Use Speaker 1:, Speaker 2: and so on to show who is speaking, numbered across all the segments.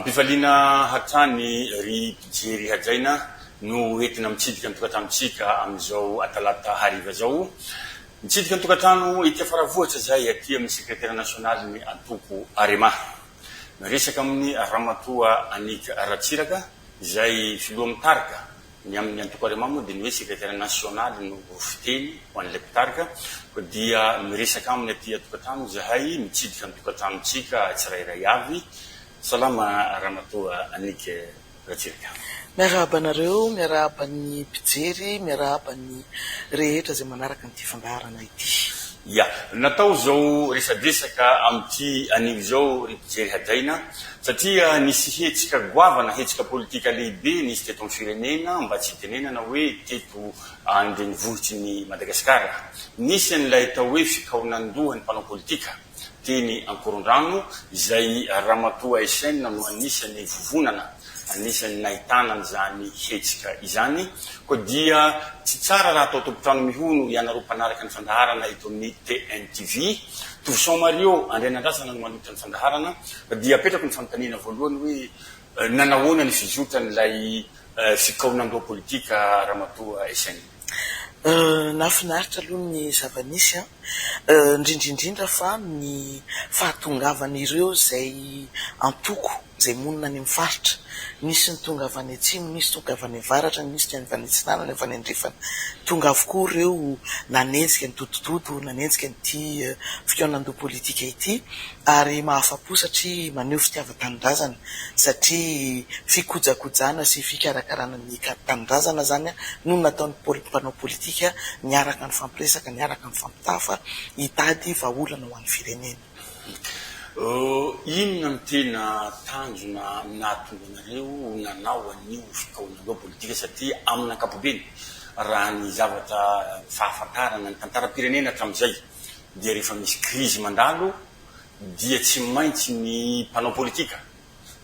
Speaker 1: ampifaliana hatrany ry mpijery hajaina no entina mitsidika ny tokantranotsika amin'izao atalata hariva zao. Mitsidika ny tokantrano ity faravohatra zay aty amin'ny sekretera nasionaly ny Antoko Arema. Miresaka amin'ny Ramatoa Anika Ratsiraka izay filoha mitarika ny amin'ny Antoko Arema moa dia ny hoe sekretera nasionaly no fiteny ho an'ilay mpitarika dia miresaka amin'ny aty tokantrano zahay mitsidika ny tokantranontsika tsirairay avy. Salama Ramatoa Anika Ratsiraka.
Speaker 2: Miarahaba anareo, miarahaba ny mpijery, miarahaba ny rehetra izay manaraka nyity fandaharana ity.
Speaker 1: Ya, natao zao resadresaka amin'ity anio zao ry mpijery hajaina satria nisy hetsika goavana, hetsika politika lehibe nisy teto amin'ny firenena mba tsy tenenana hoe teto andrenivohitry ny Madagasikara. Nisy an'ilay atao hoe fikaonandoha ny mpanao politika teny Ankorondrano izay Ramatoa SN no anisany vovonana, anisany nahitana an'izany hetsika izany. Koa dia tsy tsara raha atao tompotrano mihono ianareo mpanaraka ny fandaharana eto amin'ny TNTV. Tovisan Mario Andrianandrasana no manohitra ny fandaharana dia apetrako ny fanontaniana voalohany hoe nanahoana ny fizotran'ilay fikaonandoha politika Ramatoa SN.
Speaker 2: Nafinaritra aloha ny zava-nisy indrindrindrindra fa ny fahatongavan'ireo zay antoko zay monina any amin'ny faritra. Nisy ny tonga avy any atsimo, nisy tonga avy any avaratra, nisy ny avy any atsinana, ny avy any andrefana. Tonga avokoa ireo nanenjika ny dodododo, nanenjika nyity fikaonandoha politika ity ary mahafapo satria maneho fitiavan-tanindrazana, satria fikojakojana sy fikarakarana ny tanindrazana zany no nataon'ny mpanao politika niaraka ny fampiresaka, niaraka ny fampitafa hitady vahaolana ho an'ny firenena.
Speaker 1: Inona ny tena tanjona nahatonga anareo nanao an'io fikaonandoha politika satria amin'ny ankapobeny raha ny zavatra fahafantarana ny tantaram-pirenena hatramin'izay dia rehefa misy krizy mandalo dia tsy maintsy ny mpanao politika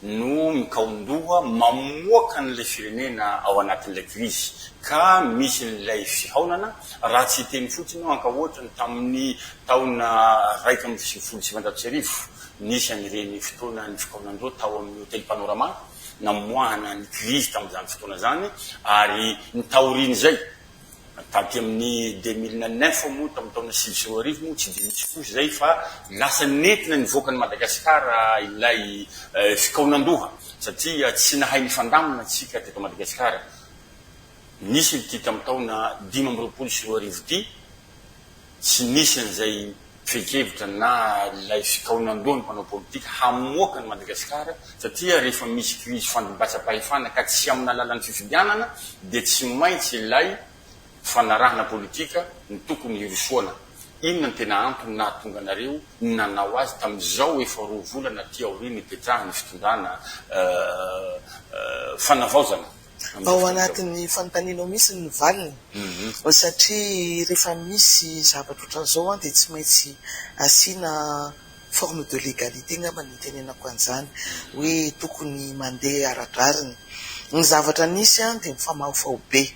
Speaker 1: no mikaondoha mamoaka n'ilay firenena ao anatin'ilay krizy ka misy n'ilay fihaonana raha tsy teny fotsiny no anka ohatrany tamin'ny taona 1970 nisy an'ireny fotoana ny fikaonandoha tao amin'ny hotely Panorama namoahana ny krizy tamin'izany fotoana zany ary ny taoriny zay taty amin'ny 2009 moa tamin'ny taona 2010 moa tsy dia misy fosy zay fa lasa nentina nivoaka ny Madagasikara ilay fikaonandoha satria tsy nahay ny fandamina tsika teto Madagasikara. Nisy ity tamin'ny taona 2010 ity tsy nisy an'izay feikevitra na ilay fikaonandoha ny mpanao politika hamoaka ny Madagasikara satria rehefa misy krizy fandimbatsam-pahefana ka tsy amin'ny alalan'ny fifidianana dia tsy maintsy ilay fanarahana politika ny tokony hirosoana. Inona ny tena antony nahatonga anareo nanao azy tamin'izao efa 2 volana ty aoriny hipetrahany fitondrana fanavaozana
Speaker 2: ao anatin'ny fanontanianao misy ny valiny satria rehefa misy zavatra ohatran'izao dia tsy maintsy asiana forme de légalité ngamba ny tenenako an'izany hoe tokony mandeha aradrariny. Ny zavatra nisy dia mifamahofao be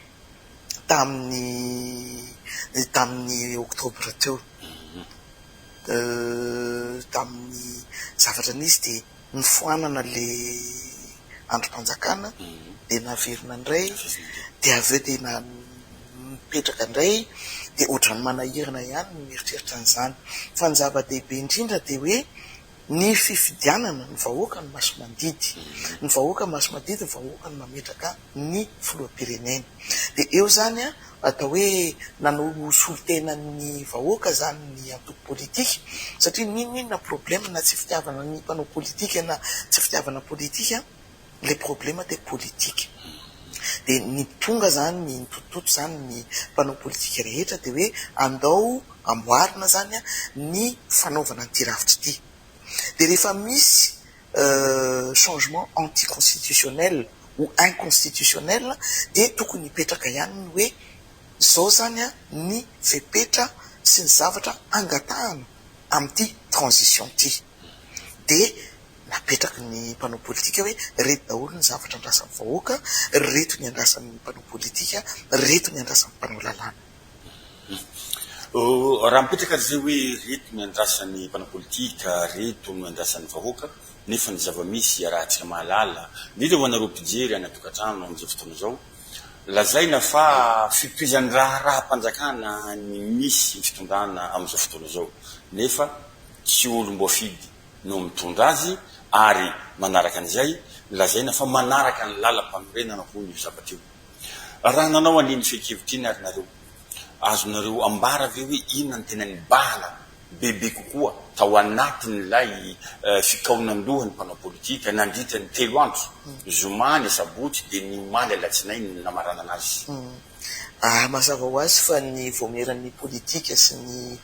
Speaker 2: tamin'ny oktobra teo. Tamin'ny zavatra nisy dia nifoanana le androm-panjakana dia naverina indray dia avy eo dia mipetraka indray dia ohatrany manahirana ihany no mieritreritra an'izany. Fa ny zava-dehibe indrindra dia hoe ny fifidianana ny vahoaka ny maso mandidy, ny vahoaka maso mandidy, ny vahoaka ny mametraka ny filoham-pirenena. Dia eo zany atao hoe nanao solitenan'ny vahoaka zany ny antoko politika satria ninona problema na tsy fitiavana ny mpanao politika na tsy fitiavana politika, le problema dia politika. Dia ny tonga zany ny tototo zany ny mpanao politika rehetra dia hoe andao amboarina zany ny fanaovana ny ravitra ity. Dia rehefa misy changement anticonstitutionnel ou inconstitutionnel dia tokony hipetraka ihany ny hoe zao zany ny fepetra sy ny zavatra angatahana amin'ity transition ity. Dia napetraka ny mpanao politika hoe reto daholo ny zavatra andrasan'ny vahoaka, reto ny andrasan'ny mpanao politika, reto ny andrasan'ny mpanao lalàna.
Speaker 1: raha mipetraka zay hoe reto no andrasan'ny mpanapolitika, reto no andrasan'ny vahoaka nefa ny zava-misy arahantsika mahalala indrindra ho anareo mpijery any atokantrano amin'izay fotoana zao lazaina fa fitoizan'ny raha-panjakana ny misy ny fitondrana amin'izao fotoana zao nefa tsy olom-boafidy no mitondra azy ary manaraka an'izay lazaina fa manaraka ny lalam-panorenana ho io zavatra io raha nanao an'iny fekevitra iny ary nareo azonareo ambara ve hoe inona ny tena nibala bebe kokoa tao anatin'ilay fikaonandohan'ny mpanao politika nandritra ny 3 andro zomany sabotsy dia ny omaly alatsinainy namarana anazy
Speaker 2: mazava ho azy fa ny voameran'ny politika sy ny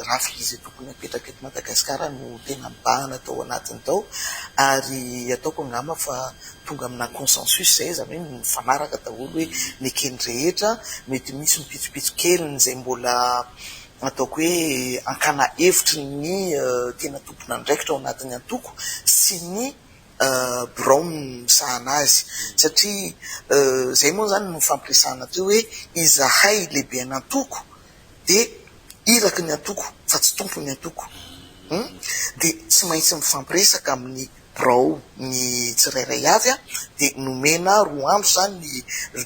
Speaker 2: rafitra izay tokony apetraka eto Madagasikara no tena mibahana tao anatiny tao ary ataoko angamba fa tonga amina consensus zay zany hoe mifanaraka daholo hoe ny ekeny rehetra mety misy mipitsopitso kely zay mbola ataoko hoe ankana hevitry ny tena tompona andraikitra ao anatin'ny antoko sy ny Brown misahana azy satria zay moa zany no fampiresahana teo hoe izahay lehibe ny antoko dia iraky ny antoko fa tsy tompo ny antoko dia tsy maintsy mifampiresaka amin'ny Brown ny tsirairay avy dia nomena 2 andro zany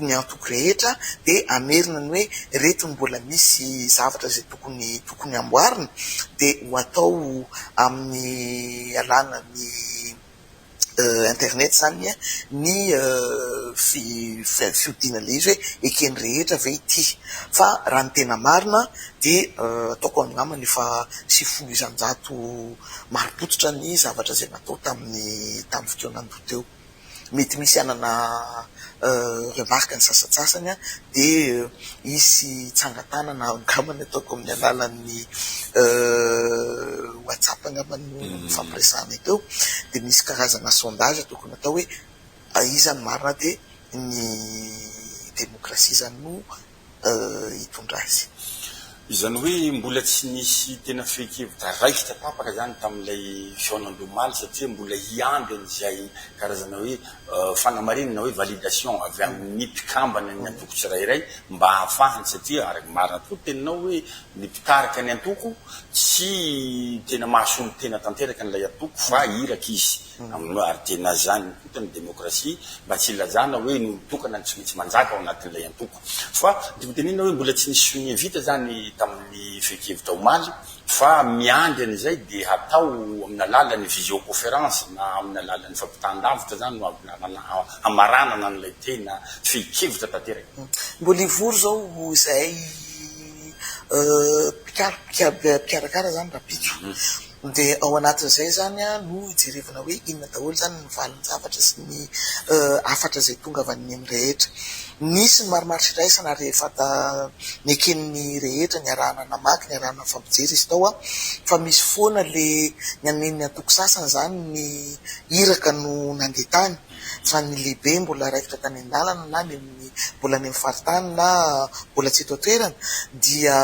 Speaker 2: ny antoko rehetra dia amerina ny hoe reto mbola misy zavatra zay tokony amboarina dia ho atao amin'ny alana ny internet zany ny fiodina le izy hoe ekeny rehetra ve ity fa raha ny tena marina dia ataoko amin'amany efa 900 marim-pototra ny zavatra zay natao tamin'ny fotoanandoha teo mety misy anana remarque ny sasatsasany dia isy tsangatanana angambany ataoko amin'ny alalan'ny WhatsApp angambany fampiresahana teo dia misy karazana sondage tokony atao hoe izany marina dia ny demokrasia zany no hitondra azy
Speaker 1: izany hoe mbola tsy nisy tena fekevitra raikitra tapaka zany tamin'ilay fiaonandomaly satria mbola hiamby an'izay karazana hoe fanamarinana hoe validation avy amin'ny mpikambana ny antoko tsirairay mba hahafahany satria araky marina tokoa teninao hoe ny mpitarika ny antoko tsy tena mahasolo tena tanteraka n'ilay antoko fa iraky izy amin'ny ary tena zany kota ny demokrasia mba tsy ilazana hoe notokana tsy maintsy manjaka ao anatin'ilay antoko fa dikotenina hoe mbola tsy nisy sonia vita zany tamin'ny fekevitra omaly fa miandry an'izay dia hatao amin'ny alalan'ny visioconférence na amin'ny alalan'ny fampitandavitra zany no hamaranana n'ilay tena fekevitra tanteraka
Speaker 2: mbola ivory zao izay pikarakara zany rapitso dia ao anatin'izay zany no ijerevana hoe inona daholo zany ny valiny zavatra sy ny afatra zay tonga avy any amin'ny rehetra nisy ny marimaritra iraisana rehefa ny eken'ny rehetra ny arahana namaky ny arahana fampijery izy tao fa misy foana le ny anen'ny antoko sasany zany ny iraka no nandeha tany fa ny lehibe mbola raikitra tany an-dalana na ny mbola ny faritany na mbola tsy eto an-toerana dia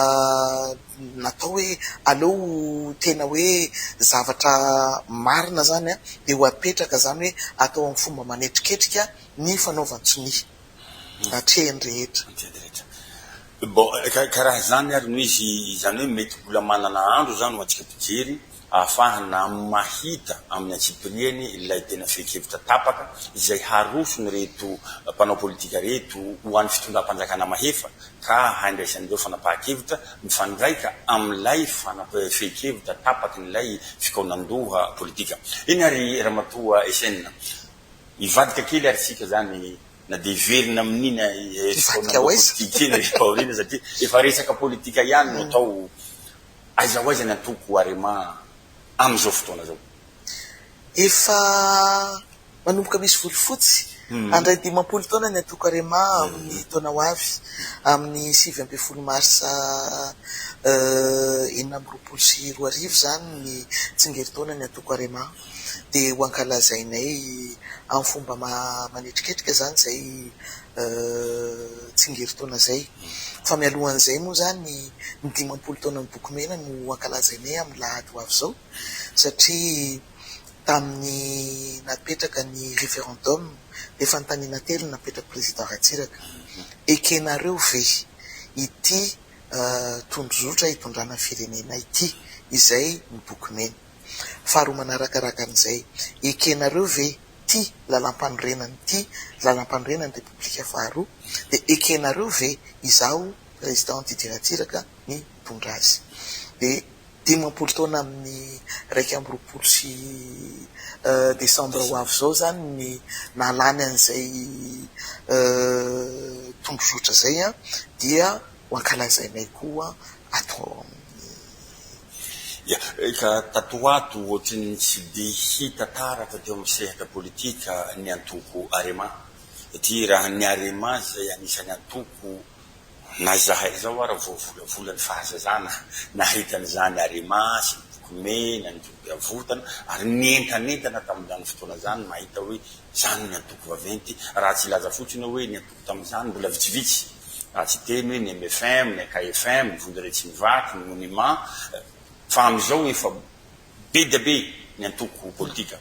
Speaker 2: natao hoe aleo tena hoe zavatra marina zany dia ho apetraka zany hoe atao amin'ny fomba manetriketrika ny fanaovan-tsony atrehany rehetra
Speaker 1: bon karaha zany ary no izy zany hoe mety mbola manana andro zany ho antsika mpijery ahafahana mahita amin'ny antsipiriany ilay tena fekevitra tapaka izay harosony reto mpanao politika reto ho an'ny fitondram-panjakana mahefa ka handraisan'ireo fanapahan-kevitra mifandraika amin'ilay fekevitra tapaka n'ilay fikaonandoha politika iny ary ramatoa SN ivadika kely ary tsika zany na dia verina amin'ina politika iny aorina satria efa resaka politika ihany no atao aiza ho aiza ny antoko arema amin'izao fotoana zao
Speaker 2: efa manomboka misy volofotsy andray 10 taona ny antoko arema amin'ny taona ho avy amin'ny 7 marsa 1924 zany ny tsingeritaona ny antoko arema dia ho ankalazainay amin'ny fomba manetriketrika zany zay tsingeritaona zay fa mialohan'izay moa zany ny 10 taona ny bokomena no ankalazainay amin'ny lahady ho avy zao satria tamin'ny napetraka ny référendum efa nytanina telo napetraka président Ratsiraka ekenareo ve ity tondrozotra hitondrana firenena ity, izay ny boky mena. Faharoa manarakaraka an'izay, ekenareo ve ty lalam-panorenany ty lalam-panorenany repoblika faharoa, de ekenareo ve izaho président didiratiraka ny tondra azy. De 10 taona amin'ny 1 Desambra ho avy zao zany ny nalany an'izay tondrozotra zay a, dia ho ankalazainay koa atao
Speaker 1: ka tatoato ohatrany tsy de hita taratra teo amin'ny sehatra politika ny antoko Arema, satria raha ny Arema zay anisany antoko na zahay zao ara voavola ny fahazazana nahitan'izany Arema sy ny boky mena ny boky avotana, ary nentanentana tamin'izany fotoana zany mahita hoe zany ny antoko vaventy, raha tsy laza fotsiny hoe ny antoko tamin'izany mbola vitsivitsy, raha tsy teny hoe ny MFM, ny KFM, ny vonjy ny vaky, ny monument, fa am'izao efa be dia be ny antoko politika.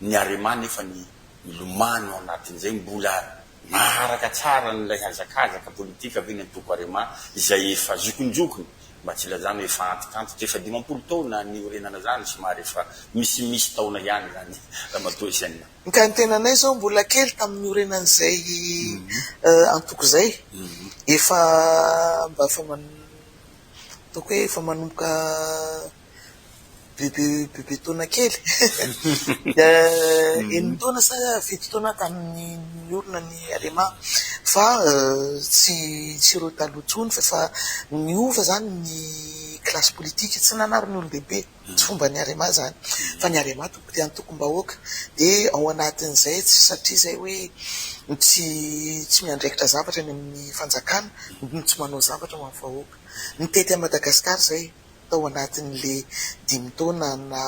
Speaker 1: Ny Arema nefa ny milomano anatin'izay mbola maharaka tsara n'ilay hazakazaka politika ve ny antoko Arema izay efa zokonjokony, mba tsy lazana efa antikanto efa 10 taona ny orenana zany, somary efa misy taona ihany zany raha matoa isaina.
Speaker 2: Ka ny tenanay zao mbola kely tamin'ny orenan'izay antoko zay, efa mba ataoko hoe efa manomboka bebe taona kely eniny taona sa 7 taona tamin'ny olona ny Arema, fa tsy ireo taloha tsony fa niova zany ny klasy politika, tsy nanary ny olon-dehibe, tsy fomba ny Arema zany, fa ny Arema te antokom-bahoaka. De ao anatin'izay tsy satria zay hoe tsy miandraikitra zavatra ny amin'ny fanjakana, tsy manao zavatra amin'ny vahoaka. Ny tety a Madagasikara zay tao anatin'le 5 taona na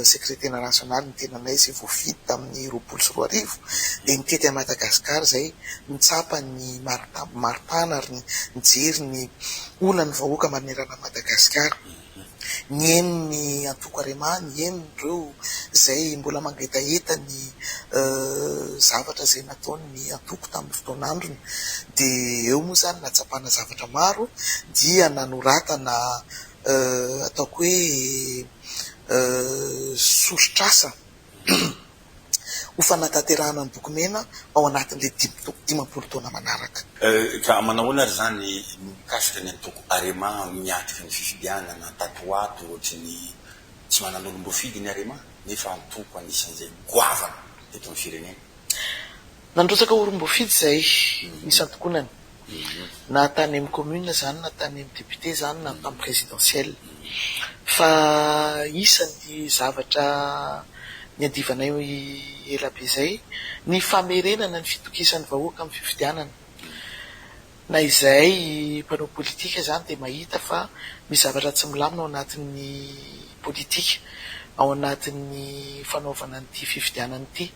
Speaker 2: sekretena nasionaly ny tenanay zay voafidy tamin'ny 20 sy 20 de ny tety a Madagasikara zay mitsapa ny maripana ary nijery ny olana ny vahoaka manerana Madagasikara. Ny eny ny antoko Arema, ny eny reo zay mbola mangetaheta ny zavatra zay nataony ny antoko tamin'ny fotoan'androny, de eo moa zany natsapana zavatra maro, dia nanoratana ataoko hoe sorotrasa ho fanatanterahana ny boky mena ao anatin'le 10 taona manaraka.
Speaker 1: Ka manahoana ary zany mikasika ny antoko Arema miatrika ny fifidianana tatoato ohatrany tsy manana olom-boafidy ny Arema, nefa antoko anisan'izay goavana teto amin'ny firenena.
Speaker 2: Nandrotsaka olom-boafidy zay misy antokonany, na tany amin'ny commune zany, na tany amin'ny député zany, na tamin'ny présidentielle, fa isan'ny zavatra ny andivanay elabe zay ny famerenana ny fitokisan'ny vahoaka amin'ny fifidianana. Na izay mpanao politika zany de mahita fa misy zavatra tsy milamina ao anatin'ny politika, ao anatin'ny fanaovana n'ity fifidianana ity.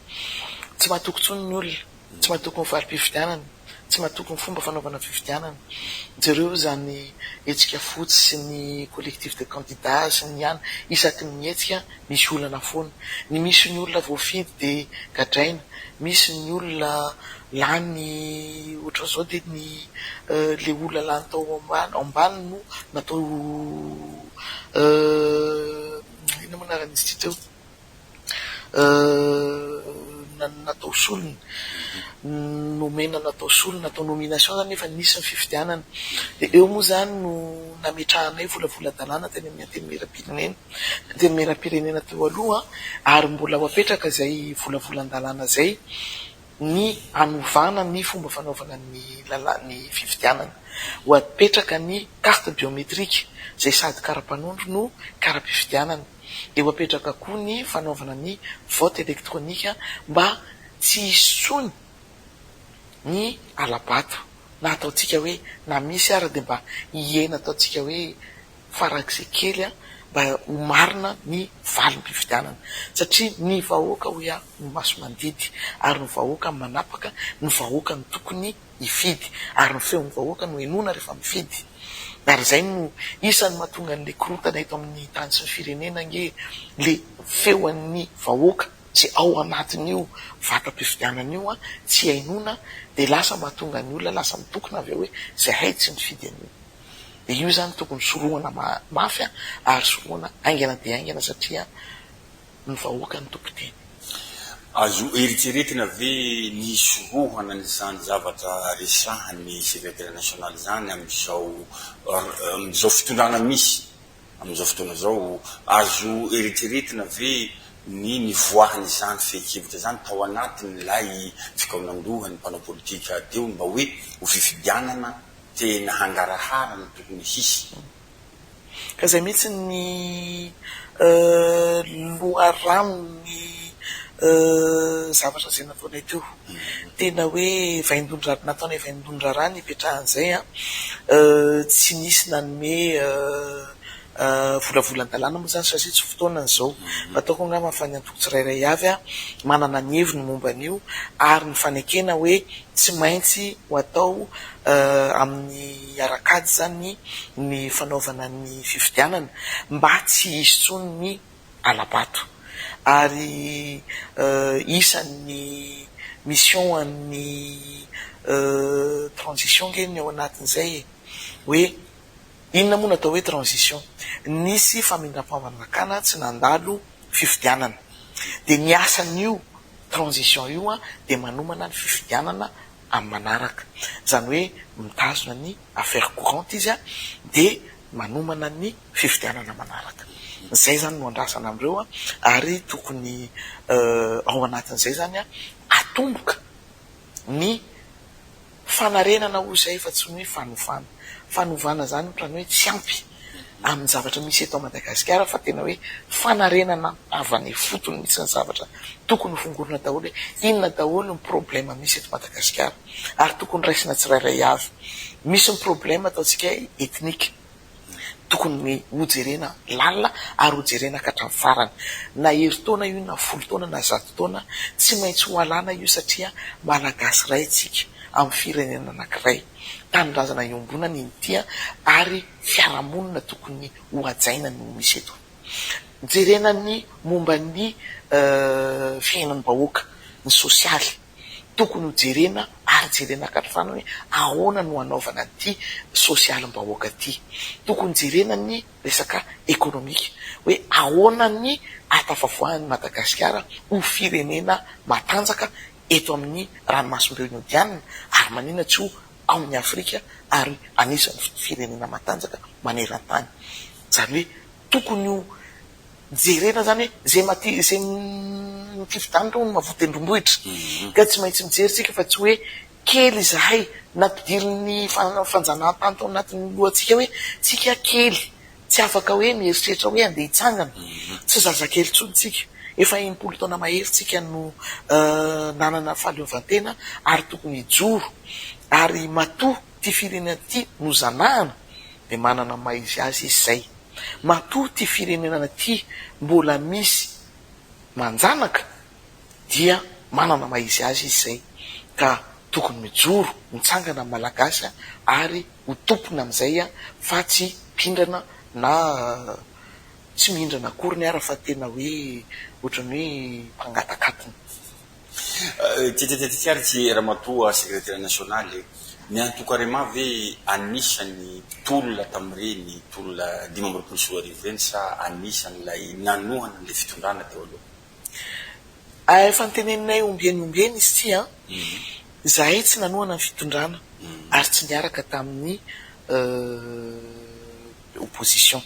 Speaker 2: Tsy mahatoky tsony ny olona, tsy mahatoky ny varim-pifidianana, tsy mahatoky ny fomba fanaovana fifidianana. Jereo zany hetsika fotsy sy ny collectif de candidats sy ny ihany, isaky ny mietsika misy olana foana. Ny misy ny olona voafidy de gadraina, misy ny olona lany ohatra zao de ny le olona lany tao ambany no natao ino manarana izy ty teo, natao solona, nomena natao solona, natao nomination zany nefa nisy ny fifidianana. De eo moa zany no nametrahanay volavolan-dalàna teny amin'ny antenimieram-pirenena teo aloha, ary mbola ho apetraka zay volavolan-dalàna zay ny anovana ny fomba fanaovana ny fifidianana, ho apetraka ny carte biométrique zay sady kara-panondro no kara-pifidianana, de ho apetraka koa ny fanaovana ny vote électronique mba tsy isony ny alabato, na ataotsika hoe na misy ara de mba hiena ataotsika hoe farak'izay kely mba ho marina ny valim-pifidianana, satria ny vahoaka hoe ny maso mandidy, ary ny vahoaka manapaka, ny vahoaka ny tokony hifidy, ary ny feon'ny vahoaka no enona rehefa mifidy. Ary zay no isan'ny mahatonga an'le korontana eto amin'ny tany sy ny firenena nge le feon'ny vahoaka tsy ao anatin'io vatam-pifidianana io a tsy hainona de lasa mahatonga ny olona lasa mitokona avy eo hoe zay hay tsy mifidy an'io. De io zany tokony sorohana mafy a ary sorohana aingana de aingana satria ny vahoaka ny tompoteny.
Speaker 1: Azo eritreretina ve ny sorohana n'izany zavatra resahan'ny secrétaire national zany am'izao fitondrana misy am'izao fotoana zao, azo eritreretina ve ny nivoahany zany fehikevitra zany tao anatin'ilay fikaonandohany mpanao politika teo mba hoe ho fifidianana tena hangaraharana tokony hisy.
Speaker 2: Ka zay mihitsy ny loharanony zavatra zay nataonay teo. Tena hoe vaindondra nataonay vaindondrara ny ipetrahan'izay a, tsy nisy nanome volavolan-dalàna moa zany satria tsy fotoana zao. Ataoko angamba fa ny antoko tsirairay avy a manana ny heviny momba an'io ary ny fanekena hoe tsy maintsy ho atao amin'ny arakady zany ny fanaovana ny fifidianana mba tsy hisy tsony ny alabato. Ary isan'ny mission an'ny transition ngeny ao anatin'izay hoe inona moa natao hoe transition, nisy famindram-pamanakana tsy nandalo fifidianana de ny asan'io transition io a de manomana ny fifidianana amin'ny manaraka, zany hoe mitazona ny affaire courante izy a de manomana ny fifidianana manaraka. Zay zany no andrasana amreo a, ary tokony ao anatin'izay zany a atomboka ny fanarenana ho zay fa tsy hoe fanovana. Fanovana zany ohatrany hoe tsy ampy amin'ny zavatra misy eto Madagasikara fa tena hoe fanarenana avany fotony misy ny zavatra tokony fongorona daholo hoe inona daholo ny problema misy eto Madagasikara ary tokony raisina tsirairay avy. Misy ny problema ataontsika etnika, tokony hojerena lalina ary hojerena ka hatramin'ny farany, na herintaona io na 10 taona na 100 taona tsy maintsy ho alàna io satria malagasy ray tsika amin'ny firenena anankiray, tanindrazana iombonana intia ary fiarahamonina tokony ho ajaina ny misy eto. Jerena ny momba ny fiainan'ny bahoaka, ny sosialy tokony ho jerena ary jerena katrafana hoe ahoana no anaovana ty sosialim-bahoaka ty. Tokony jerena ny resaka ekonomika hoe ahoana ny atafavoahan'ny Madagasikara ho firenena matanjaka eto amin'ny ranomasim-be indianina ary manina tsy ho ao amin'ny Afrika ary anisan'ny firenena matanjaka maneran-tany. Zany hoe tokony ho jerena zany hoe zay fifidianana no mahavoty andrombohitra ka tsy maintsy mijery tsika fa tsy hoe kely izahay nampidirin'ny fanjanahantany tao anatin'ny lohantsika hoe tsika kely tsy afaka hoe mieritreritra hoe andeha hitsangana, tsy zazakely tsontsika. Efa 80 taona mahery tsika no nanana fahaleovantena ary tokony hijoro ary matoa ty firenena ty no zanahana de manana maizy azy izy zay. Matoa ty firenena ty mbola misy manjanaka dia manana maizy azy izy zay, ka tokony mijoro mitsangana amin'ny malagasy ary ho tompony am'izay a fa tsy pindrana na tsy mihindrana akory ny ara fa tena hoe ohatrany hoe mpangatakatony.
Speaker 1: Tiatiarytsy ramatoa secrétaire national, ny antokarema ve anisany tolona tamin'ireny tolona 520 reny sa anisan'ilay nanohana le fitondrana teo aloha?
Speaker 2: Efa nyteneninay ombieny izy ty a, zahay tsy nanohana ny fitondrana ary tsy niaraka tamin'ny opposition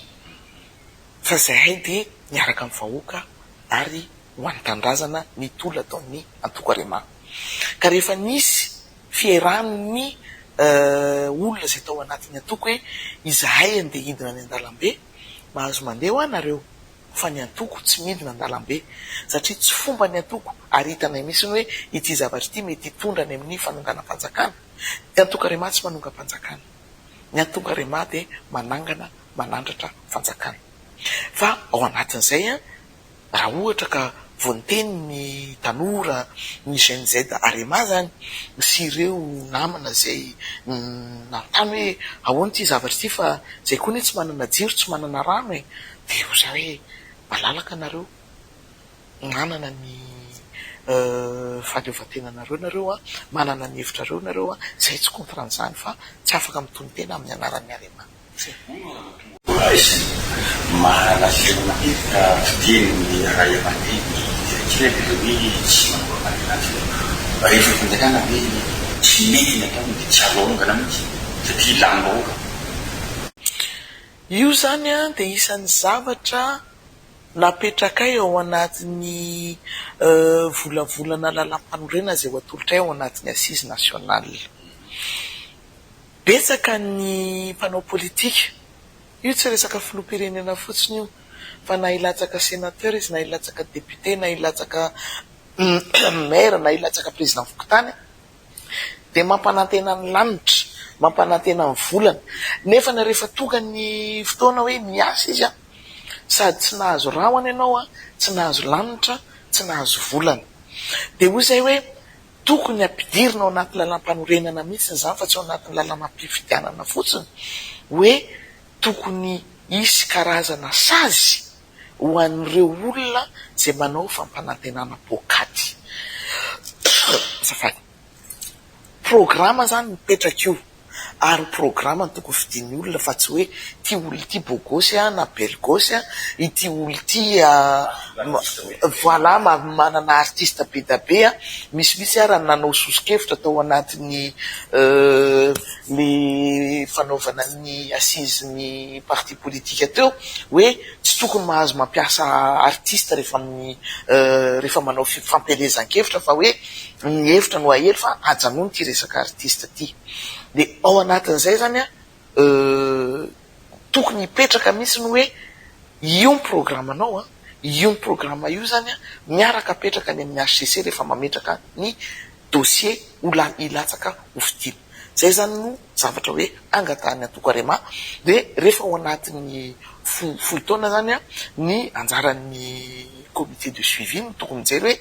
Speaker 2: fa zahay de niaraka amin'ny vahoaka ary ho anitandrazana ny tolona ataon'ny antokarema. Ka rehefa nisy fierahany olona zay tao anatin'ny antoko hoe izahay andeha hidina any an-dalambe, mahazo mandeha ho anareo fa ny antoko tsy midina an-dalambe satria tsy fomba ny antoko ary hitanay misiny hoe ity zavatra ity mety hitondrany amin'ny fanonganam-panjakana. Ny antokarema tsy manonga-panjakana, ny antokarema de manangana manandratra fanjakana. Fa ao anatin'izay a raha ohatra ka voanteny ny tanora ny GNZ Arema zany sy ireo namana zay nantany hoe ahoana ty zavatra ty fa zay koa ny tsy manana jiro tsy manana rano e, de ho zay hoe malalaka nareo manana ny fahaleovatena nareo a manana ny hevitrareo nareo a zay tsy kontran'izany fa tsy afaka mitony tena amin'ny anaran'ny Ariamanitra.
Speaker 1: Mahalazelo matetika fideny ray aman-dreny kiraiky tsy manao azy rehefa fanjakana hoe tsy mety ny atao dia tsy alongana mihitsy satria lambaoka.
Speaker 2: Io zany a dia isan'ny zavatra napetrakay ao anatin'ny volavolana lalam-panorenana izay ho atolotray ao anatin'ny assise nationale. Betsaka ny mpanao politika, io tsy resaka filoham-pirenena fotsiny io, fa na hilatsaka sénateur izy, na hilatsaka député, na hilatsaka maire, na hilatsaka président fokontany, dia mampanantena ny lanitra, mampanantena ny volana. Nefa na rehefa tonga ny fotoana hoe miasa izy a, sady tsy nahazo rahona ianao a, tsy nahazo lanitra, tsy nahazo volana, dia hoy izay hoe tokony ampidirina ao anaty lalam-panorenana mihitsy izany fa tsy ao anatin'ny lalam-pifidianana fotsiny, hoe tokony hisy karazana sazy ho an'ireo olona izay manao fampanantenana pôkaty. Zafady. Programa zany mipetraka io, ary programa ny tokony fidin'ny olona fa tsy hoe ty olona ty bôgôsy a na belgôsy a, ity olona ty voilà manana artiste be da be a, misy raha nanao sosokevitra tao anatin'ny le fanaovana ny assise ny parti politika teo hoe tsy tokony mahazo mampiasa artiste rehefa manao fampelezan-kevitra fa hoe ny hevitra no ahely fa ajanony ty resaka artiste ty. Dia ao anatin'izay zany a tokony hipetraka mihitsy ny hoe io ny programanao a, io ny programa io zany a miaraka apetraka any amin'ny HCC rehefa mametraka ny dossier hilatsaka ho fidina. Zay zany no zavatra hoe angatahany atoko Ariama. Dia rehefa ao anatin'ny folo taona zany a ny anjaran'ny comité de suivi no tokony mijery hoe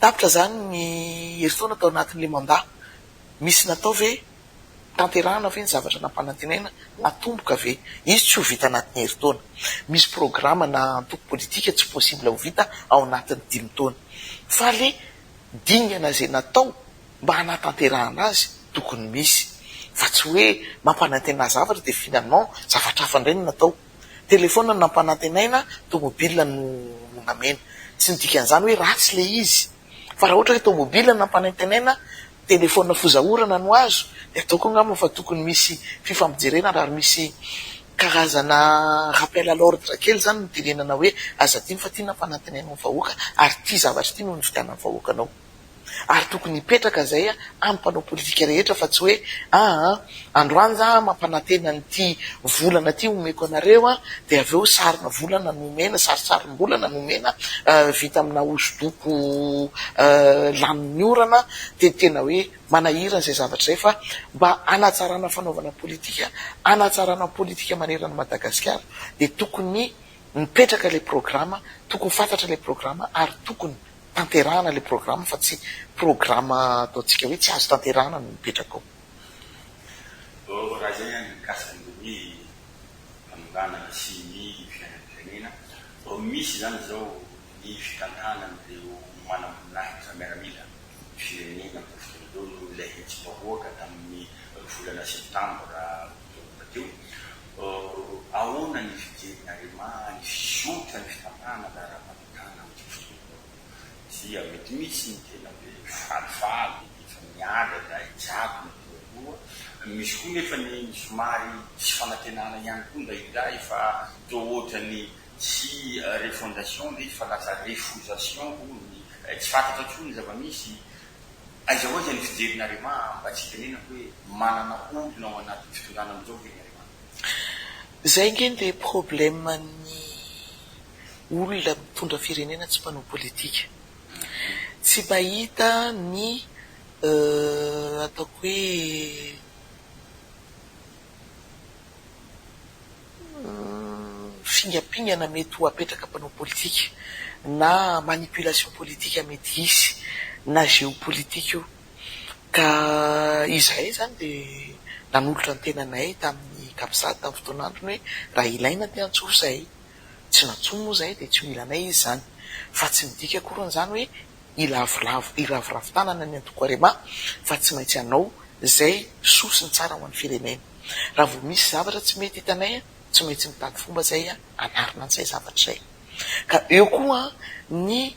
Speaker 2: tapitra zany ny herintaona tao anatin'le mandat, misy natao ve tanterahana ve ny zavatra nampanantenaina, natomboka ve, izy tsy ho vita anatin'ny herintaona. Misy programa na antoko politika tsy possible ho vita ao anatin'ny 5 taona, fa le dingana zay natao mba hanatanterahana azy tokony misy, fa tsy hoe mampanantena zavatra dia finalement zavatra hafa indray no natao. Telefona no nampanantenaina, tomobile no namena, tsy midika an'izany hoe ratsy le izy, fa raha ohatra hoe tomobile no nampanantenaina, telefona fozahorana no azo, dia ataoko angamba fa tokony misy fifampijerena raha misy karazana rappel à l'ordre kely zany no direnana hoe aza dimy fa ty nampanantenaina ny vahoaka ary ty zavatra ty no nividianany vahoakanao. Ary tokony hipetraka zay a amin'ny mpanao politika rehetra fa tsy hoe androany za mampanantena nyty volana ty omeko anareo a, dia avy eo sarina volana nomena, sarisarym-bolana nomena vita amina hosodoko lanin'ny orana, dia tena hoe manahirana izay zavatra zay, fa mba hanatsarana fanaovana politika, hanatsarana politika manerana Madagasikara, dia tokony mipetraka le programa, tokony fantatra le programa, ary tokony tanterahana le programa fa tsy programa ataontsika hoe tsy azo tanterahana no mipetraka ao.
Speaker 1: Raha zay any mikasika ny fanongana sy ny fiainam-pirenena, misy zany zao ny fitantanan'ireo manamolahitra miaramila firenena fotoan'ireo ilay tsy vahoaka tamin'ny volana septambra teo. Ahoana ny fijerina Ariama, ny fisotra ny fitantana ara-pamitana dia mety misy ny tena hoe falifaly, efa miadana, ijaby koa. Misy koa nefa ny somary tsy fanantenana ihany koa ndraindray fa toa ohatrany tsy refondation le fa lasa refusation koa ny tsy fantatra koa ny zava-misy. Aiza ohatrany ny fijerina Ariama mba tsy tenena hoe manana olona ao anatin'ny fitondràna amin'izao ve ny Ariama?
Speaker 2: Zay ngeny dia probleman'ny olona mitondra firenena tsy mpanao politika. Tsy mahita ny ataoko hoe fingapingana mety ho apetraka mpanao politika, na manipulation politika mety hisy, na géopolitika io. Ka izahay zany dia nanolotra ny tenanay tamin'ny kapisady tamin'ny fotoan'androny hoe raha ilaina ty antsoa zahay, tsy nantsoa moa zahay dia tsy milanay izy zany, fa tsy midika akoran'izany hoe iraviravin-tanana ny antoko arema fa tsy maintsy anao zay sosiny tsara ho an'ny firenena. Raha vao misy zavatra tsy mety hitanay tsy maintsy mitady fomba zay anarina an'izay zavatra zay. Ka eo koa ny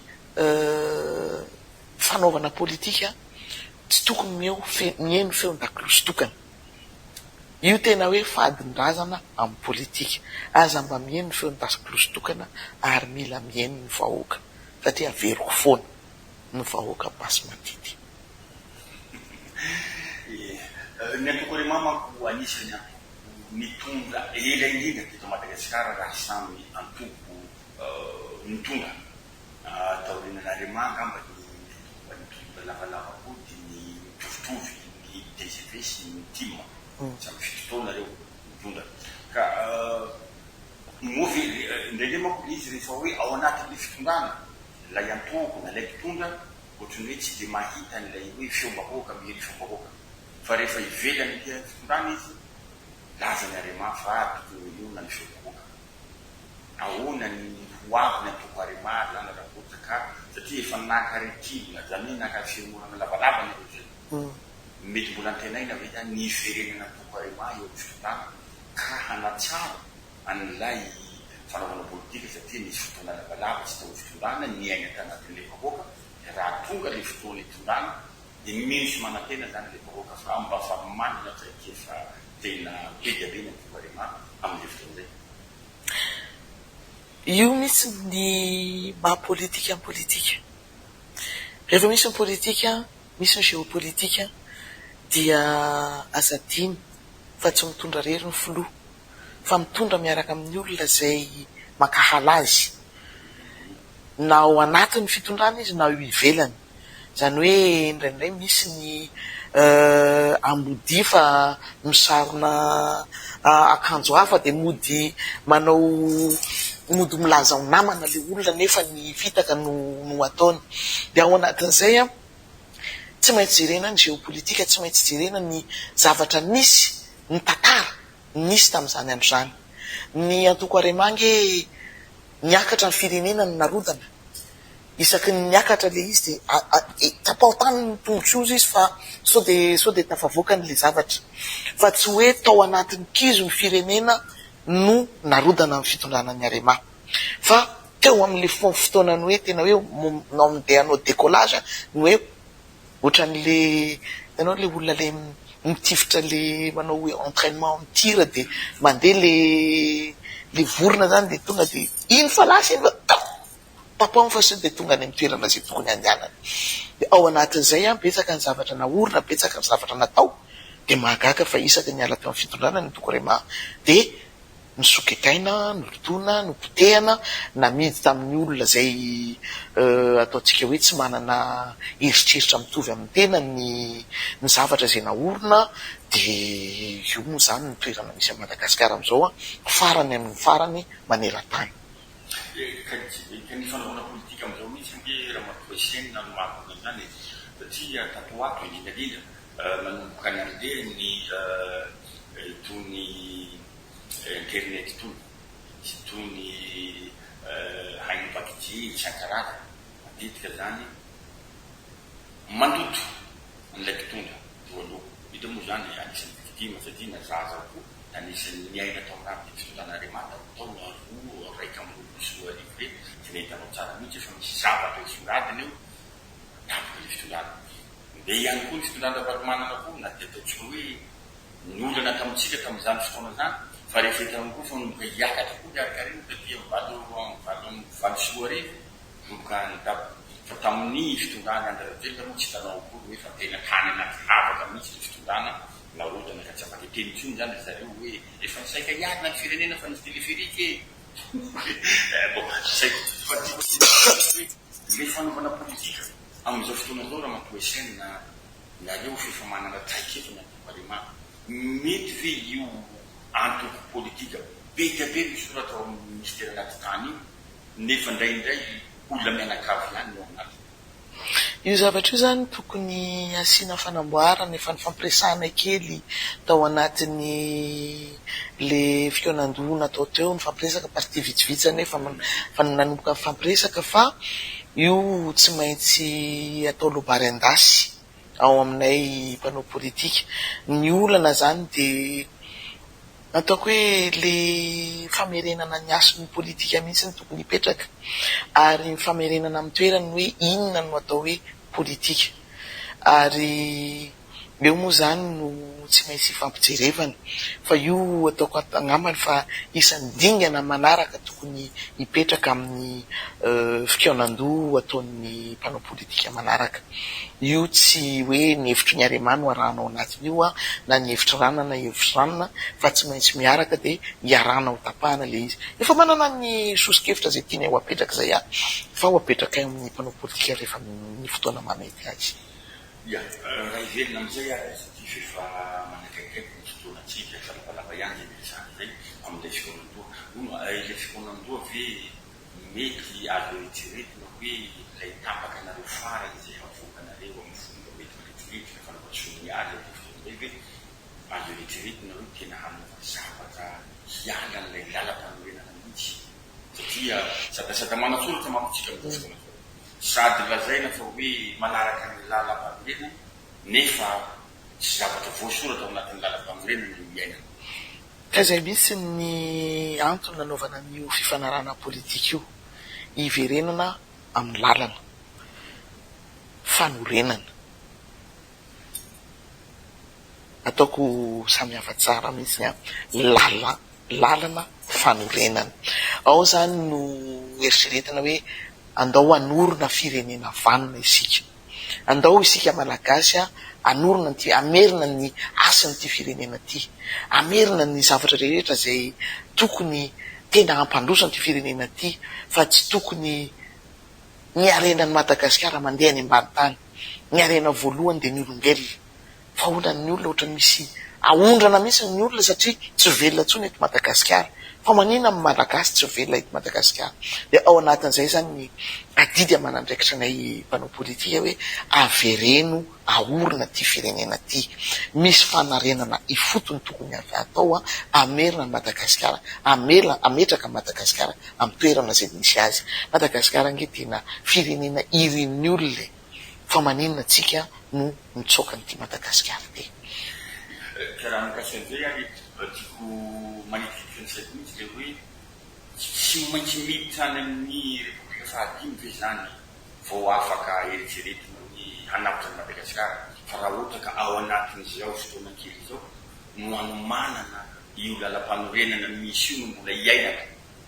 Speaker 2: fanaovana politika tsy tokony mihaino feon-dakiloso tokana. Io tena hoe fadin-drazana amin'ny politika. Aza mba mihaino ny feon-dakiloso tokana ary mila mihaino ny vahoaka satria averiko foana ny vahoaka basy matity.
Speaker 1: Ny antoko rema manko anisany mitondra ela indrindra teto Madagasikara raha samy antoko mitondra taoriana rema ngamba ny lavalava kody ny mitovitovy ny DGV sy ny TIM samy fitotoana reo mitondra ka movy indrindra manko izy rehefa hoe ao anatin'le fitondrana lay antoko na lay mpitondra ohatrany hoe tsy de mahita n'lay hoe feom-bahoaka mihery feom-bahoaka fa rehefa ivelany le fitondrana izy lazany arema fa tokony io na ny feom-bahoaka ahoana ny hoavy ny antoko arema lana raha satria efa nakaretilina zany hoe naka fiangonana lavalava ny zay mety mbola antenaina ve zany ny iverenana antoko arema eo amin'ny fitondrana ka hanatsara an'ilay fanaovana politika satria nisy fotoana lavalava tsy tao fitondrana ny aina tanatin'le vahoaka raha tonga le fotoana hitondrana de mino sy manantena zany le vahoaka fa mba fa manina kaiky efa tena be dia be ny antoko arema amin'le fotoana zay.
Speaker 2: Io misy ny maha-politika amin'ny politika. Rehefa misy ny politika, misy ny géopolitika dia azadiny fa tsy mitondra rery ny filoha fa mitondra miaraka amin'ny olona zay makahala azy na ao anatin'ny fitondrana izy na io ivelany. Zany hoe indraindray misy ny ambodifa misarona akanjo hafa de mody milaza ho namana le olona nefa ny fitaka no ataony. De ao anatin'izay tsy maintsy jerena ny géopolitika, tsy maintsy jerena ny zavatra nisy ny tantara nisy tamin'izany andro zany. Ny antoko aremange niakatra ny firenena ny narodana isaky ny niakatra le izy de tapao-tany ny tombotrozy izy fa so de tafavoaka n'le zavatra fa tsy hoe tao anatin'ny kizo ny firenena no narodana amin'ny fitondrana ny arema fa teo amin'le fotoanany hoe tena hoe nao amin'de anao décollage ny hoe ohatran'le itanao le olona le mitifitra le manao hoe entraînement amin'ny tir de mandeha le vorona zany de tonga de iny fa lasa iny tapao fa sy de tonga any amin'ny toerana zay tokony andehanany. De ao anatin'izay betsaka ny zavatra naorina, betsaka ny zavatra natao de mahagaga fa isaky ny ala teo amin'ny fitondrana ny antoko arema de ny sokekaina, ny lotona, ny potehana na midy tamin'ny olona zay ataontsika hoe tsy manana eritreritra mitovy amin'ny tena ny zavatra zay naorina de io moa zany ny toerana misy a Madagasikara am'izao farany amin'ny farany maneran-tany.
Speaker 1: Ka ny fanaovana politika am'izao mihitsy nge raha mampivoasenina no makona zany satria tato ato indrindrandrindra manomboka ny an'le ny tony internet tony sy tony hainobakijy tsy ankarata matetika zany mandoto n'ilay mpitondra voaloha hita moa zany anisan'ny victime satria nazaza koa anisan'ny miaina tao amin'any fitondrana aremata tao roa raiky amin'ny soa arivo hoe tsy nahitanao tsara mihitsy efa misy zavatra isoradiny eo tapoka le fitondrana de ihany koa ny fitondrana varomanana koa na de ataontsika hoe ny olana tamintsika tamin'izany fotoana zany fa rehefa hitanao koa fa nomboka hiakatra koa iarakareny tatia valo soa arivo nomboka nitabo fa tamin'ny fitondrana andaravelona moa tsy hitanao koa hoe fa tena tany anaty havaka mihitsy le fitondrana narodana ka tsy afaka teny intsony zany zareo hoe efa nisaika hiarina ny firenena fa nisy teleferiky bon le fanaovana politika amin'izao fotoana zao raha mampivoasenina nareo fefa manana traikefa ny antoko arema mety ve io antoko politika be dia be misoratra ao amin'ny ministera anaty tany io nefa indraindray olona mianakavy ihany eo anaty.
Speaker 2: Io zavatra io zany tokony asiana fanamboarana efa ny fampiresahana kely tao anatin'ny le fionan-dohana atao teo ny fampiresaka parti vitsivitsy nefa fa nanomboka fampiresaka fa io tsy maintsy atao lobary andasy ao aminay mpanao politika. Ny olana zany de ataoko hoe le famerenana ny ason'ny politika mihitsy ny tokony hipetraka, ary ny famerenana amin'ny toerany hoe inona no atao hoe politika. Ary eo moa zany no tsy maintsy fampijerevana fa io ataoko angambany fa isan'ny dingana manaraka tokony hipetraka amin'ny fikaonan-doha ataon'ny mpanao politika manaraka. Io tsy hoe ny hevitry ny Aremano arahana ao anatiny io na ny hevitry rana na hevitry ranona, fa tsy maintsy miaraka de hiarana ho tapahana le izy. Efa manana ny sosikevitra zay tiany ho apetraka zay fa ho apetraka amin'ny mpanao politika rehefa ny fotoana mamety azy.
Speaker 1: Ya, raha ivelona amizay satria fefa manakaikaiky ny fotoanatsika fa lavalava ihany zany zay amin'ilay fikaonan-doha. Ilay fikaonan-doha ve mety azo eritreretina hoe ilay tapakanareo farany zay avoakanareo amin'ny fomba mety maretiretina fanapahasoany azy fotoan'izay ve azo eritreretina hoe tena hanaova zavatra hiala n'ilay lalam-panorenana mihitsy, satria sadasada manatsoratra mampitsika amin'ny fotoana sady lazaina fa hoe manaraka ny lalam-panorenana nefa tsy zavatra voasoratra ao anatin'ny lalam-panorenana ny iainana.
Speaker 2: Ka zay misy ny antony nanaovana n'io fifanarana politika io, iverenana amin'ny lalana, fanorenana. Ataoko samihafa tsara mihitsy lalana fanorenana. Ao zany no eritreretina hoe andao anorona firenena vanona isika, andao isika malagasy anorona ty amerina ny asany ty firenena ty, amerina ny zavatra rehetra zay tokony tena ampandrosany ty firenena ty, fa tsy tokony ny arenan'ny Madagasikara mandeha any ambany tany. Ny arena voalohany de ny olombelona, fa onan'ny olona ohatrany misy aondrana mihitsy ny olona satria tsy velona tsony eto Madagasikara, fa manina amin'ny malagasy tsy velona eto Madagasikara. De ao anatin'izay zany ny adidy amanandraikitra nay mpanao politika hoe avereno aorina ty firenena ty, misy fanarenana ifotony tokony avy atao amerina ny Madagasikara, ametraka Madagasikara amin'ny toerana zay misy azy. Madagasikara nge tena firenena irin'ny olona, fa maninona tsika no mitsoka nyty Madagasikara ty.
Speaker 1: Karaha mikasy an'izay ary tiako manitikitra ny saiko mihitsy le hoe tsy maintsy miditra any amin'ny repoblika fahadimy ve zany vao afaka eritreretina hoe hanavitra ny Madagasikara, fa raha ohatra ka ao anatin'izao fotoana kely zao no anomanana io lalam-panorenana misy io no mbola iainaka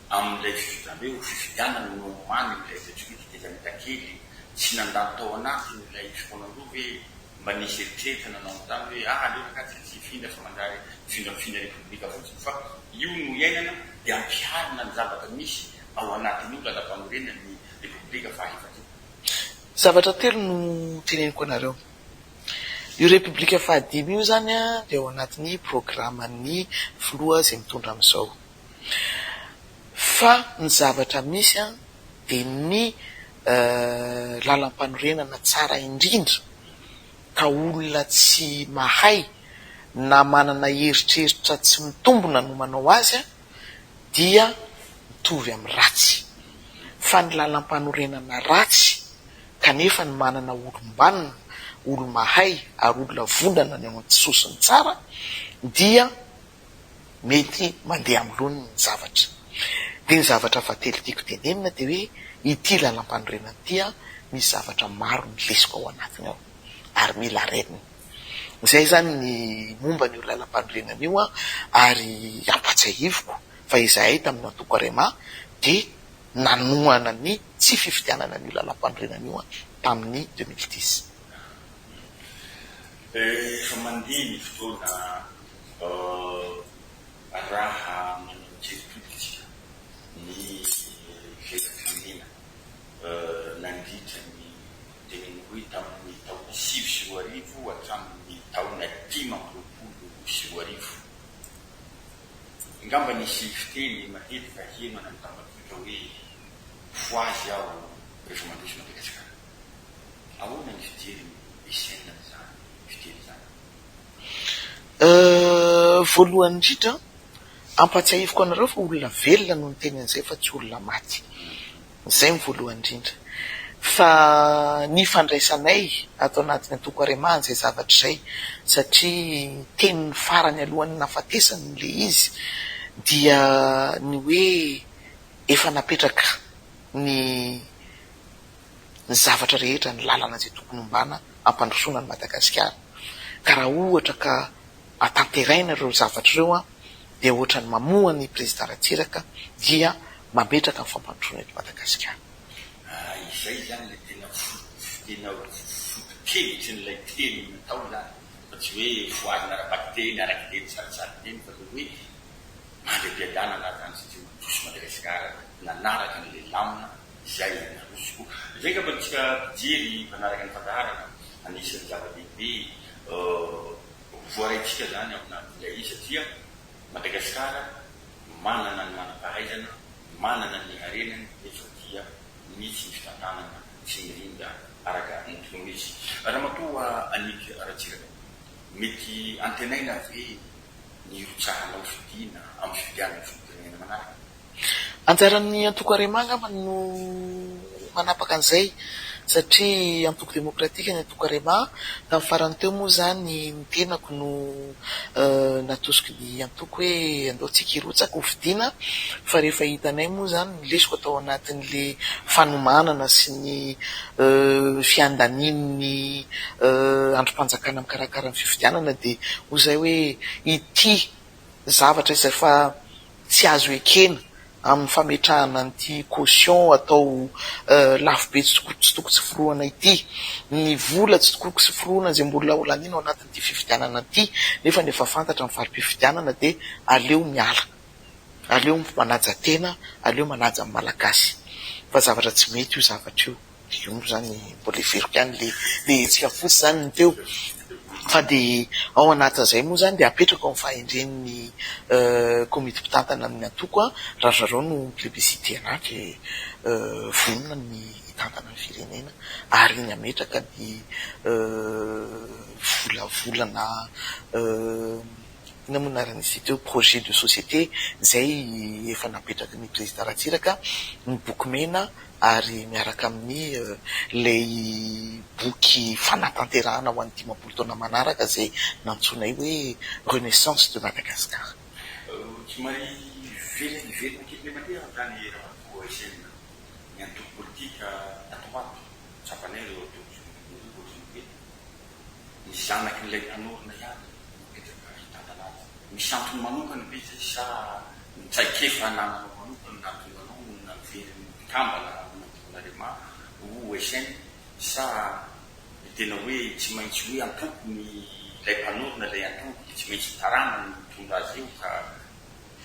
Speaker 1: amin'ilay zany hoe fifidianana no omany ilay fitezaneta-kely tsy nandalo tao anatiny ilay fikaonan-doha hoe mba nisy eritreretina nanao tany hoe aleo nakatsy tsy hifindra fa mandary findra repoblika fotsiny, fa io no iainana de ampiharina ny zavatra misy ao anatin'io lalam-panorenana ny repoblika fahaefatra.
Speaker 2: Zavatra telo no teneniko anareo. Io repoblika fahadimy io zany de ao anatin'ny programan'ny filoha zay mitondra am'izao, fa ny zavatra misy de ny lalam-panorenana tsara indrindra ka olona tsy mahay na manana eritreritra tsy mitombona no manao azy dia mitovy amin'ny ratsy. Fa ny lalam-panorenana ratsy kanefa ny manana olombanina, olo mahay ary olona vondana ny antsosiny tsara dia mety mandeha amilony ny zavatra. De ny zavatra fatelo tiako tenenina de hoe ity lalam-panorenana ty misy zavatra maro ny lesiko ao anatiny ao ary mila reniny. Zay zany ny momba ny lalam-panorenana io ary ampatsahiviko fa izahay tamin'ny Antoko Arema de nanohana ny tsy fifidianana ny lalam-panorenana io tamin'ny 2010.
Speaker 1: Efa mandeha ny fotoana raha manao jerim-politika ny fiainam-pirenena nandritra ny teneny hoe tamin'ny taona 2010 hatramin'ny taona 2025. Ngamba nisy fiteny matetika henana ny tambatotra hoe foazy aho rehefa mandroso Madagasikara. Ahoana ny fijery esenina zany fiteny zany?
Speaker 2: Voalohany indrindra ampatsahiviko anareo fa olona velona no ny teny an'izay fa tsy olona maty. Zay ny voalohany indrindra. fa ny fandraisanay atao anatin'ny antoko aremana zay zavatra izay satria tenin'ny farany alohan'ny nafatesany le izy dia ny hoe efa napetraka ny zavatra rehetra ny lalana zay tokony ombana ampandrosoana ny Madagasikara ka raha ohatra ka atanteraina ireo zavatra ireo dia ohatra ny mamoa ny président Ratsiraka dia mametraka ny fampandrosoana eto Madagasikara.
Speaker 1: Izay zany le tena fotokelitsy n'ilay teny natao zany fa tsy hoe voazina arabaky teny araky teny saritsary teny fa le hoe mandrebiadana anatin'ny satria mandroso Madagasikara nanaraka n'le lamina izay narosoko zay ka mbatsika pijery mpanaraka ny fandaharana anisan'ny zava-dehibe voaraitsika zany aminatin'ilay izy satria Madagasikara manana ny manam-pahaizana manana ny harenany efa dia misy ny fitantanana sy mirinda araka ny tonomisy raha matoa anika Ratsiraka mety antenaina ve ny rotsahanao fidiana amin'ny fidianany fidianana manaraka
Speaker 2: anjaran'ny antoko aremana no manapaka an'izay satria antoko demokratika ny antoko arema tamin'ny farany teo moa zany ny tenako no natosiko ny antoko hoe andaotsika hirotsaka ho fidiana fa rehefa hitanay moa zany lesoko atao anatin'le fanomanana sy ny fiandanian'ny androm-panjakana mikarakara ny fifidianana dia ho zay hoe ity zavatra izay fa tsy azo ekena amin'ny fametrahana an'ity caution atao lafo be tsy toko tsy foroana ity ny vola tsy toko tsy foroana zay mbola olanina ao anatin'ity fifidianana ity nefa ny efa fantatra ny valim-pifidianana dia aleo miala aleo manaja tena aleo manaja amin'ny malagasy fa zavatra tsy mety io zavatra io io zany mbola everiko ihany le tsika fotsy zany ny teo fa dia ao anatin'izay moa zany dia apetraka ao amin'ny fahendren'ny komity mpitantana amin'ny antoko raha zareo no plébiscité anaky vonona ny hitantana ny firenena ary ny ametraka ny volavolana namonaranizy teo projet de société zay efa napetraka ny président Ratsiraka ny boky mena ary miaraka amin'ny lay boky fanatanterahana ho an'ny 10 taona manaraka zay nantsonay hoe renaissance de Madagascar.
Speaker 1: Somary velona kely mandeha zany raha OSN ny antoko politika tatoato tsapanay reo ny zanaky n'ilay tanorina ihany mipetraka hitantana azy misy antony manokana be zay sa mitsaikefa namana manokana natony manao na very mikambana nantokonarema OSN sa tena hoe tsy maintsy hoe antokony ilay mpanorina ilay antoko tsy maintsy tarana ny mitondra azy eo ka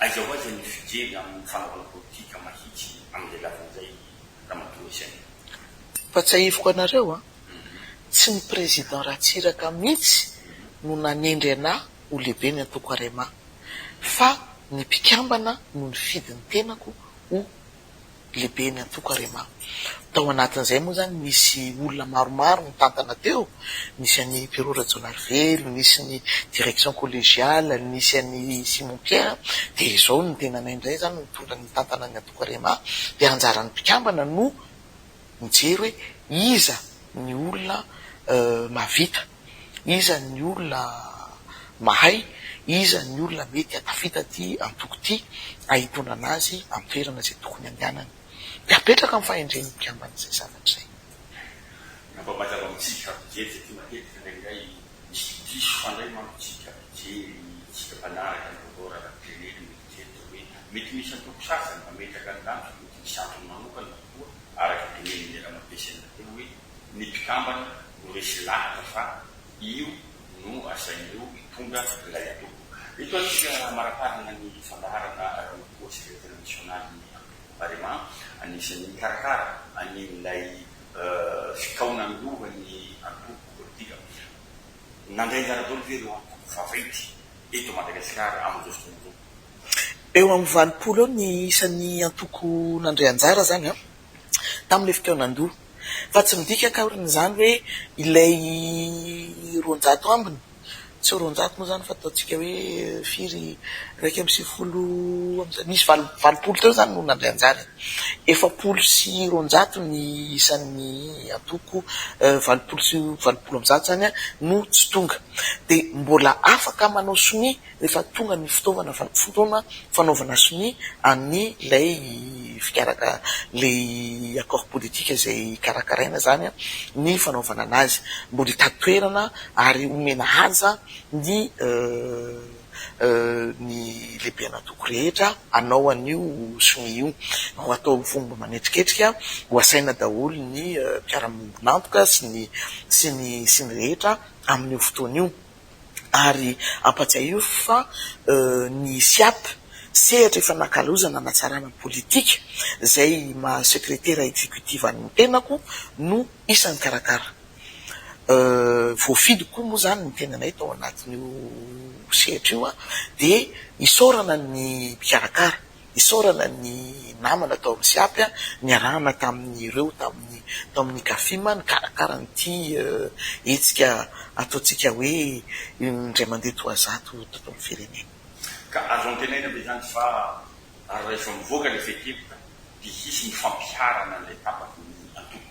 Speaker 1: aiza ho azy ny fijery amin'ny fanaovana politika mahitsy amin'ilay lavan'izay raha mato OSN
Speaker 2: fa tsy ahivoko anareo tsy ny président Ratsiraka mihitsy no nanendry anahy ho lehibe ny antoko arema fa ny mpikambana no ny fidiny tenako ho lehibe ny antoko arema tao anatin'izay moa zany misy olona maromaro mitantana teo nisy an'ny Pierrot Rajonarivelo nisy ny direction collégiale nisy an'ny Simon Pierre dia izao ny tenanay indray zany mitondra ny tantana ny antoko arema dia anjaran'ny mpikambana no mijery hoe iza ny olona mavita iza ny olona mahay iza ny olona mety atafita ty antoko ty ahitona anazy amin'ny toerana zay tokony andehanany dia apetraka amin'ny fahendren'ny mpikambana izay zavatra izay
Speaker 1: nampamazava amitsika pijery zay ty matetika indraindray misy diso fandray mamitsika pijery tsika mpanaraka ny rahapireneny mijery hoe mety misy antoko sasany mametraka andamso mety misy antony manokana koa araka teneny le raha mampiasaina teo hoe ny mpikambana no resy lahatra fa io no asain'ireo hitonga ilay atoko eto atsika maraparana ny fandaharana araha secrétaire national ny arema anisan'ny mikarakara an'ilay fikaona milovany antoko politika nandray anjaradolo ve reo antoko favaity eto Madagasikara amin'izao fotoana izao
Speaker 2: eo amin'ny 20 eo ny isan'ny antoko nandray anjara zany tamin'ilay fitaonandoha fa tsy midika ka orin'izany hoe ilay 200 ambiny tsy roanjato moa zany fa ataontsika hoe firy 150 misy valopolo teo zany no nandray anjara 700 ny isan'ny atoko 700 zany a no tsy tonga de mbola afaka manao somi rehefa tonga ny fitaovana fotoana fanaovana somi amin'ny lay fikaraka le accord politique zay karakaraina zany a ny fanaovana anazy mbola hitatoerana ary omena haza ny lehibe anatoko rehetra anao an'io somi io ho atao fomba manetriketrika ho asaina daholo ny mpiara-mongonantoka sy ny rehetra amin'io fotoana io ary ampatsiahy io fa ny siap sehatra efa nakalozana natsarana politika zay ma sekretera exécutif ny tenako no isan'ny karakara voafidy koa moa zany ny tenanay tao anatin'io sehatra io a de isorana ny mpikarakara isorana ny namana tao amin'ny siapy a niarahana tamin'ireo tao amin'ny kafima ny karakara nyty etsika ataotsika hoe indray mandeha toazato tato amin'ny firenena
Speaker 1: ka azo antenaina be zany fa rehefa mivoaka le fekepoka de hisy ny fampiharana le tapaky ny antoko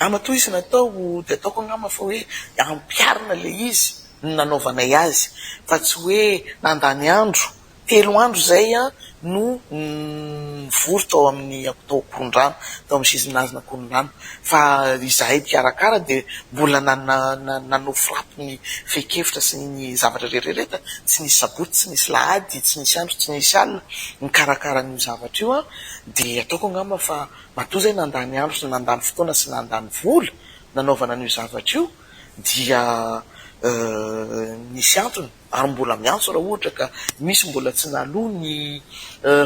Speaker 2: amatoa izy natao de ataoko angamba fa hoe ampiarina le izy ny nanaovanay azy fa tsy hoe nandany andro 3 andro zay a no vory tao amin'ny tao korondrano tao amin'ny sizinazy korondrano fa izahay mpikarakara de mbola nanao frapo ny fekefitra sy ny zavatra rehetrareta tsy nisy sabotsy tsy nisy lahady tsy nisy andro tsy nisy alina nikarakara n'io zavatra io a de ataoko angamba fa matoa zay nandany andro sy nandany fotoana sy nandany vola nanaovana n'io zavatra io dia nisy antony ary mbola miantso raha ohatra ka misy mbola tsy naloa ny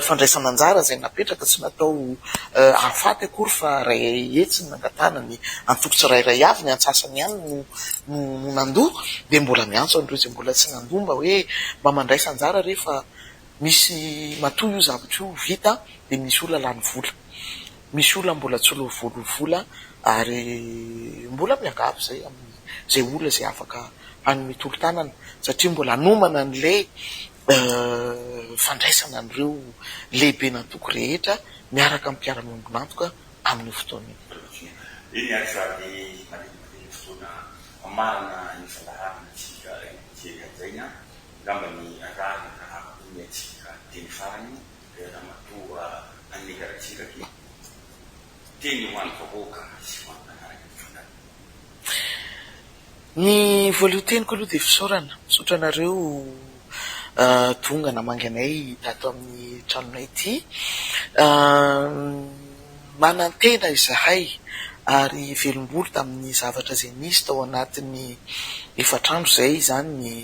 Speaker 2: fandraisana anjara zay napetraka tsy natao afaty akory fa ray etsiny nangatana ny antoko tsirairay avy ny antsasany ihany no nandoa de mbola miantso andreo zay mbola tsy nandoa mba hoe mba mandraisa anjara rehefa misy matoa io zavatra io vita de misy olona lany vola misy olona mbola tsy vola ary mbola miangavy zay zay olona zay afaka hanome tolo-tanana satria mbola anomana an'lay fandraisana an'ireo lehibe natoko rehetra miaraka amin'ny mpiara-mongonantoka amin'ny fotoana
Speaker 1: iny ary sady mandeha fotoana marina ny falaharana tsika jery an'izay ngamba ny arahana ny atsika teny farany ramatoa anekaratsiraky teny ho an'ny vahoaka sy ho an'ny manaraka ny fandany
Speaker 2: ny voalohateniko aloha de fisaorana misaotra anareo tonga namangy anay tato amin'ny tranonay ity manantena izahay ary velombolo tamin'ny zavatra zay nisy tao anatin'ny efatrandro zay zany ny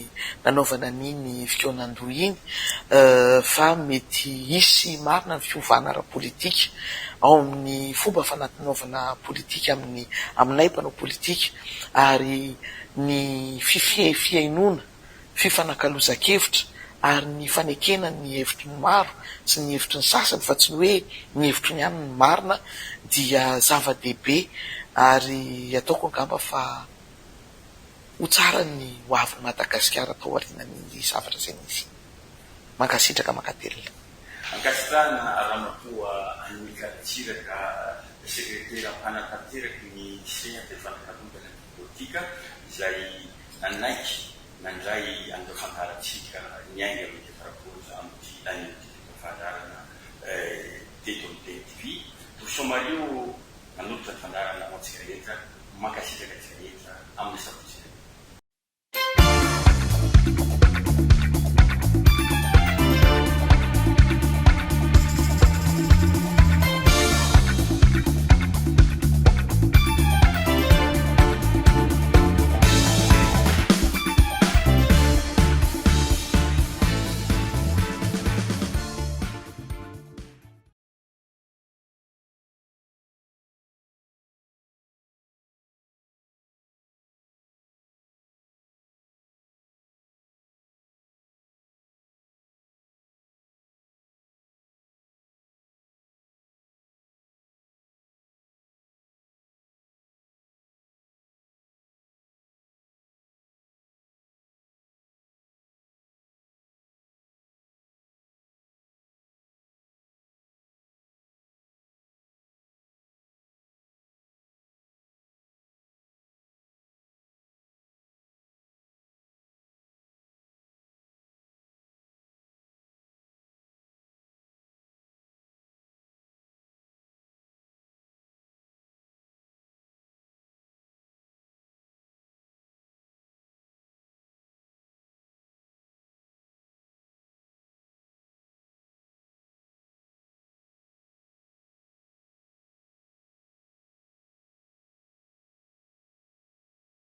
Speaker 2: nanaovana n'iny fikonan-doha iny fa mety hisy marina ny fiovana ara-politika ao amin'ny fomba fanatinaovana politika aminay mpanao politika ary ny fiainona fifanakaloza-kevitra ary ny fanekena ny hevitry ny maro sy ny hevitry ny sasany fa tsy ny hoe ny hevitry ny any ny marina dia zava-dehibe ary ataoko angamba fa ho tsara ny ho avin'ny Madagasikara tao aorianany zavatra zay nisy mankasitraka makatelina
Speaker 1: ankasitrahana ramatoa anekaratsiraka sekretera mpanatanteraka ny sena de fanakarombana politika izay nanaiky nandray andefantaratsika ny aina amity farapoza amity anfadarana teto amin'ny TV tosomario nanolotra ny fandarana ho antsika rehetra mankasitraka atsika rehetra amin'ny